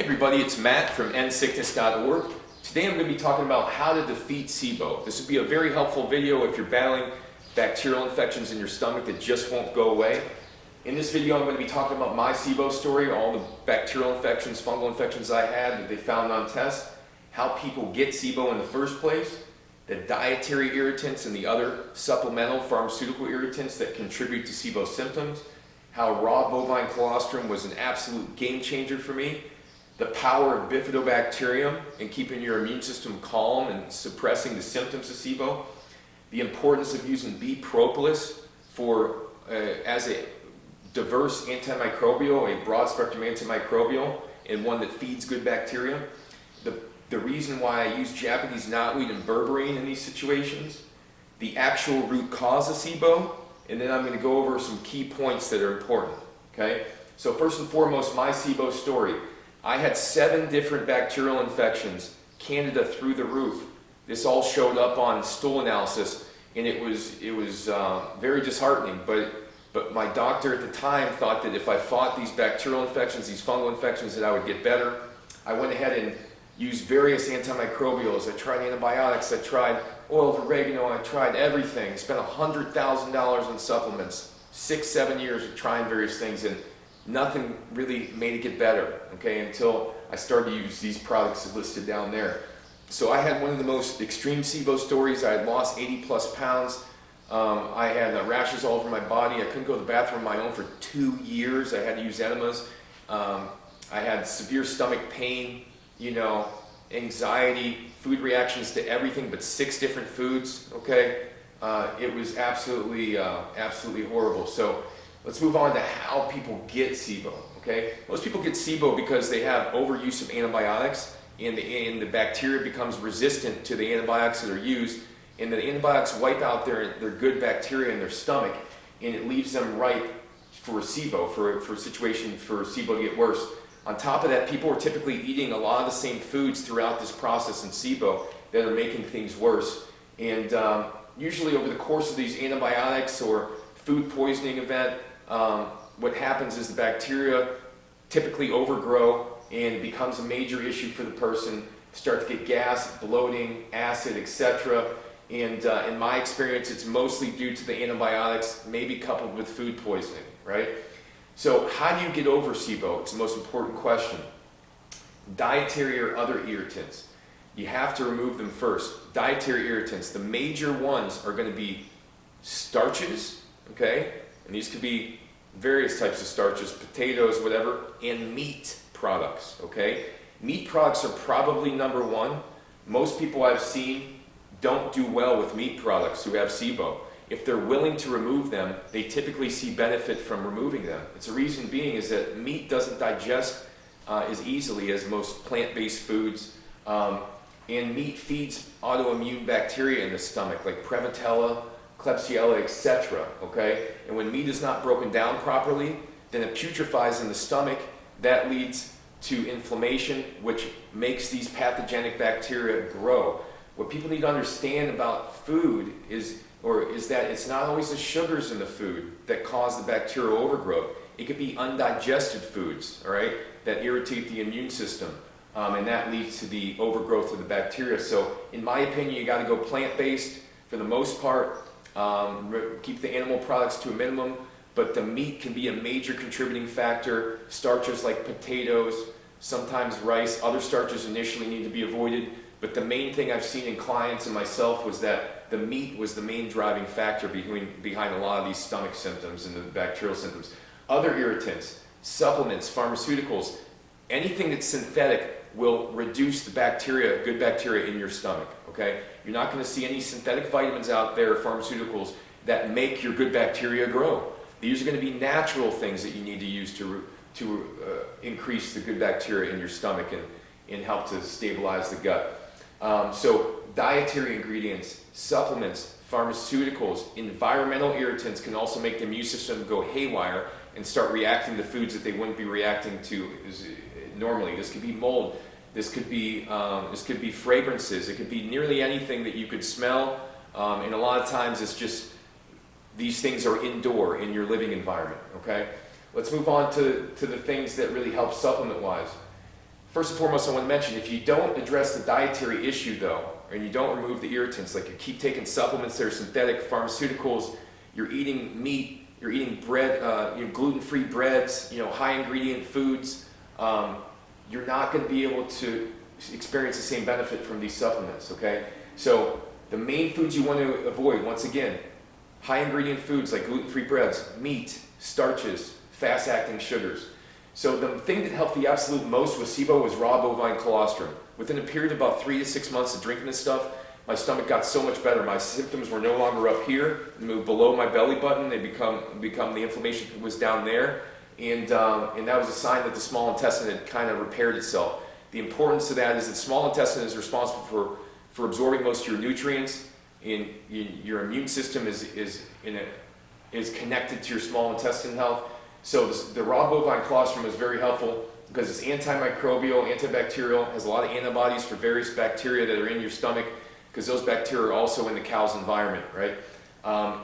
Hey everybody, it's Matt from endsickness.org. Today I'm going to be talking about how to defeat SIBO. This would be a very helpful video if you're battling bacterial infections in your stomach that just won't go away. In this video I'm going to be talking about my SIBO story, all the bacterial infections, fungal infections I had that they found on tests, how people get SIBO in the first place, the dietary irritants and the other supplemental pharmaceutical irritants that contribute to SIBO symptoms, how raw bovine colostrum was an absolute game changer for me, the power of bifidobacterium in keeping your immune system calm and suppressing the symptoms of SIBO, the importance of using bee propolis as a diverse antimicrobial, a broad spectrum antimicrobial, and one that feeds good bacteria, the reason why I use Japanese knotweed and berberine in these situations, the actual root cause of SIBO, and then I'm going to go over some key points that are important. Okay? So first and foremost, my SIBO story. I had 7 different bacterial infections, Candida through the roof. This all showed up on stool analysis, and it was very disheartening. But my doctor at the time thought that if I fought these bacterial infections, these fungal infections, that I would get better. I went ahead and used various antimicrobials. I tried antibiotics. I tried oil of oregano. I tried everything. I spent $100,000 on supplements. 6-7 years of trying various things, and nothing really made it get better, okay, until I started to use these products listed down there. So I had one of the most extreme SIBO stories. I had lost 80+ pounds. I had rashes all over my body. I couldn't go to the bathroom on my own for 2 years. I had to use enemas. I had severe stomach pain, anxiety, food reactions to everything but 6 different foods, okay? It was absolutely horrible. So let's move on to how people get SIBO, okay? Most people get SIBO because they have overuse of antibiotics, and the bacteria becomes resistant to the antibiotics that are used, and the antibiotics wipe out their good bacteria in their stomach, and it leaves them ripe for SIBO, for a situation for SIBO to get worse. On top of that, people are typically eating a lot of the same foods throughout this process in SIBO that are making things worse. And usually over the course of these antibiotics or food poisoning event, what happens is the bacteria typically overgrow and becomes a major issue for the person. Start to get gas, bloating, acid, etc. And in my experience, it's mostly due to the antibiotics, maybe coupled with food poisoning, right? So how do you get over SIBO? It's the most important question. Dietary or other irritants. You have to remove them first. Dietary irritants, the major ones are going to be starches, okay? And these could be various types of starches, potatoes, whatever, and meat products, okay? Meat products are probably number one. Most people I've seen don't do well with meat products who have SIBO. If they're willing to remove them, they typically see benefit from removing them. It's the reason being is that meat doesn't digest as easily as most plant-based foods, and meat feeds autoimmune bacteria in the stomach, like Prevotella, Klebsiella, etc. Okay? And when meat is not broken down properly, then it putrefies in the stomach. That leads to inflammation, which makes these pathogenic bacteria grow. What people need to understand about food is that it's not always the sugars in the food that cause the bacterial overgrowth. It could be undigested foods, all right, that irritate the immune system, and that leads to the overgrowth of the bacteria. So in my opinion, you got to go plant-based for the most part. Keep the animal products to a minimum, but the meat can be a major contributing factor. Starches like potatoes, sometimes rice, other starches initially need to be avoided, but the main thing I've seen in clients and myself was that the meat was the main driving factor behind a lot of these stomach symptoms and the bacterial symptoms. Other irritants, supplements, pharmaceuticals, anything that's synthetic will reduce the bacteria, good bacteria in your stomach, okay? You're not going to see any synthetic vitamins out there, pharmaceuticals, that make your good bacteria grow. These are going to be natural things that you need to use to increase the good bacteria in your stomach and help to stabilize the gut. So dietary ingredients, supplements, pharmaceuticals, environmental irritants can also make the immune system go haywire and start reacting to foods that they wouldn't be reacting to normally. This could be mold. This could be fragrances. It could be nearly anything that you could smell. And a lot of times it's just these things are indoor in your living environment. Okay. Let's move on to the things that really help supplement-wise. First and foremost, I want to mention, if you don't address the dietary issue though, and you don't remove the irritants, like you keep taking supplements that are synthetic, pharmaceuticals, you're eating meat, you're eating bread, gluten-free breads, high ingredient foods, you're not going to be able to experience the same benefit from these supplements, okay? So the main foods you want to avoid, once again, high ingredient foods like gluten-free breads, meat, starches, fast-acting sugars. So the thing that helped the absolute most with SIBO was raw bovine colostrum. Within a period of about 3 to 6 months of drinking this stuff, my stomach got so much better. My symptoms were no longer up here, moved below my belly button. They become the inflammation was down there, and that was a sign that the small intestine had kind of repaired itself. The importance of that is that the small intestine is responsible for absorbing most of your nutrients, and your immune system is connected to your small intestine health. So the raw bovine colostrum is very helpful because it's antimicrobial, antibacterial, has a lot of antibodies for various bacteria that are in your stomach, because those bacteria are also in the cow's environment, right?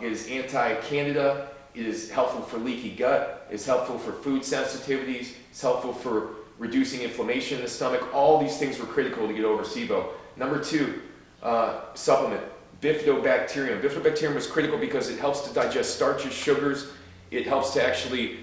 It is anti-candida, it is helpful for leaky gut, it's helpful for food sensitivities, it's helpful for reducing inflammation in the stomach. All these things were critical to get over SIBO. Number 2, supplement, bifidobacterium. Bifidobacterium was critical because it helps to digest starches, sugars. It helps to actually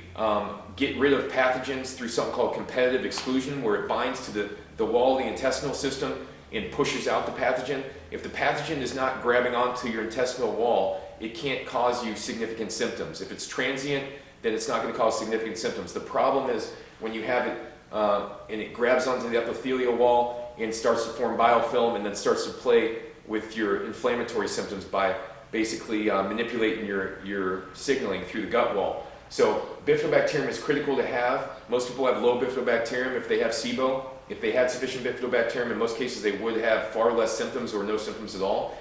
get rid of pathogens through something called competitive exclusion, where it binds to the wall of the intestinal system and pushes out the pathogen. If the pathogen is not grabbing onto your intestinal wall, it can't cause you significant symptoms. If it's transient, then it's not going to cause significant symptoms. The problem is when you have it and it grabs onto the epithelial wall and starts to form biofilm, and then starts to play with your inflammatory symptoms by basically manipulating your signaling through the gut wall. So bifidobacterium is critical to have. Most people have low bifidobacterium if they have SIBO. If they had sufficient bifidobacterium, in most cases they would have far less symptoms or no symptoms at all.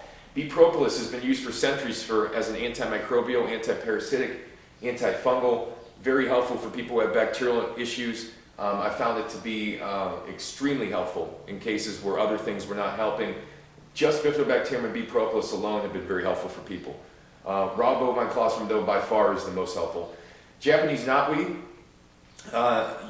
Propolis has been used for centuries as an antimicrobial, antiparasitic, antifungal, very helpful for people who have bacterial issues. I found it to be extremely helpful in cases where other things were not helping. Just bifidobacterium and propolis alone have been very helpful for people. Raw bovine colostrum, though, by far is the most helpful. Japanese knotweed,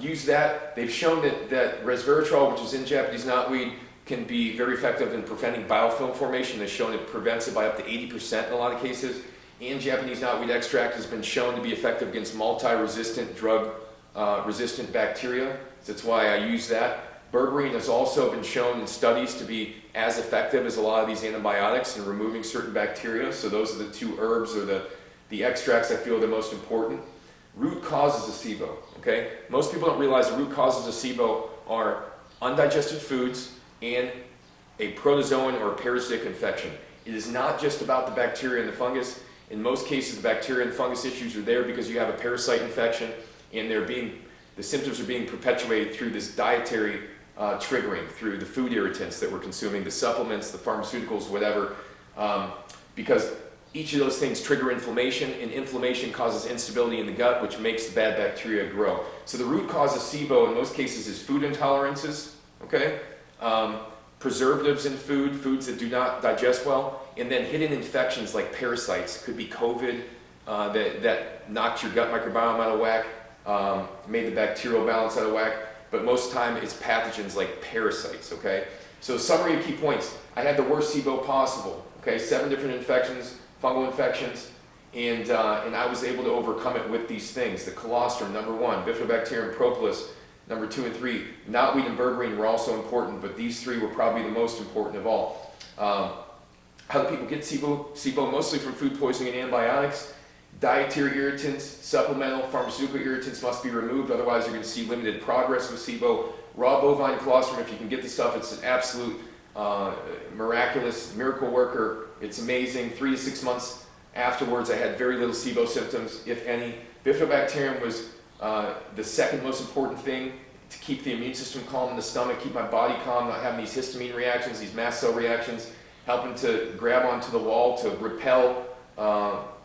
use that. They've shown that resveratrol, which is in Japanese knotweed, can be very effective in preventing biofilm formation. They've shown it prevents it by up to 80% in a lot of cases. And Japanese knotweed extract has been shown to be effective against multi-resistant drug-resistant bacteria. So that's why I use that. Berberine has also been shown in studies to be as effective as a lot of these antibiotics in removing certain bacteria. So those are the 2 herbs or the extracts I feel are the most important. Root causes of SIBO, okay? Most people don't realize the root causes of SIBO are undigested foods and a protozoan or parasitic infection. It is not just about the bacteria and the fungus. In most cases, the bacteria and fungus issues are there because you have a parasite infection, and the symptoms are being perpetuated through this dietary triggering, through the food irritants that we're consuming, the supplements, the pharmaceuticals, whatever, because each of those things trigger inflammation, and inflammation causes instability in the gut, which makes the bad bacteria grow. So the root cause of SIBO in most cases is food intolerances, okay? Preservatives in foods that do not digest well, and then hidden infections like parasites. Could be COVID that knocked your gut microbiome out of whack, made the bacterial balance out of whack, but most of the time it's pathogens like parasites, okay? So summary of key points. I had the worst SIBO possible, okay? 7 different infections, fungal infections, and I was able to overcome it with these things. The colostrum, number 1, bifidobacterium, propolis, number 2 and 3. Knotweed and berberine were also important, but these 3 were probably the most important of all. How do people get SIBO? SIBO mostly from food poisoning and antibiotics. Dietary irritants, supplemental, pharmaceutical irritants must be removed, otherwise you're going to see limited progress with SIBO. Raw bovine colostrum, if you can get the stuff, it's an absolute miraculous miracle worker. It's amazing. 3 to 6 months afterwards, I had very little SIBO symptoms, if any. Bifidobacterium was the second most important thing to keep the immune system calm in the stomach, keep my body calm, not having these histamine reactions, these mast cell reactions, helping to grab onto the wall to repel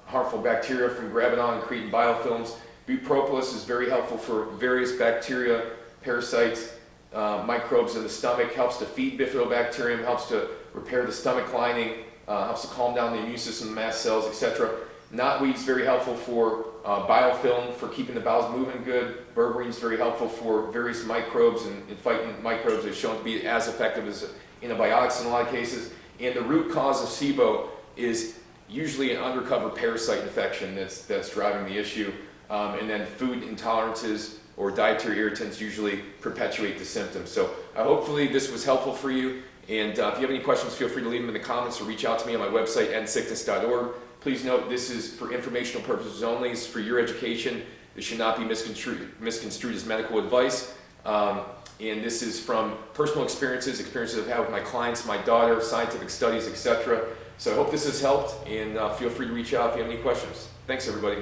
harmful bacteria from grabbing on and creating biofilms. Propolis is very helpful for various bacteria, parasites, microbes in the stomach, helps to feed bifidobacterium, helps to repair the stomach lining, helps to calm down the immune system, mast cells, etc. Knotweed is very helpful for biofilm, for keeping the bowels moving good. Berberine is very helpful for various microbes and fighting microbes. It's shown to be as effective as antibiotics in a lot of cases. And the root cause of SIBO is usually an undercover parasite infection that's driving the issue. And then food intolerances or dietary irritants usually perpetuate the symptoms. So hopefully this was helpful for you. And if you have any questions, feel free to leave them in the comments or reach out to me on my website, endsickness.org. Please note this is for informational purposes only. It's for your education. This should not be misconstrued as medical advice. And this is from personal experiences I've had with my clients, my daughter, scientific studies, etc. So I hope this has helped, and feel free to reach out if you have any questions. Thanks, everybody.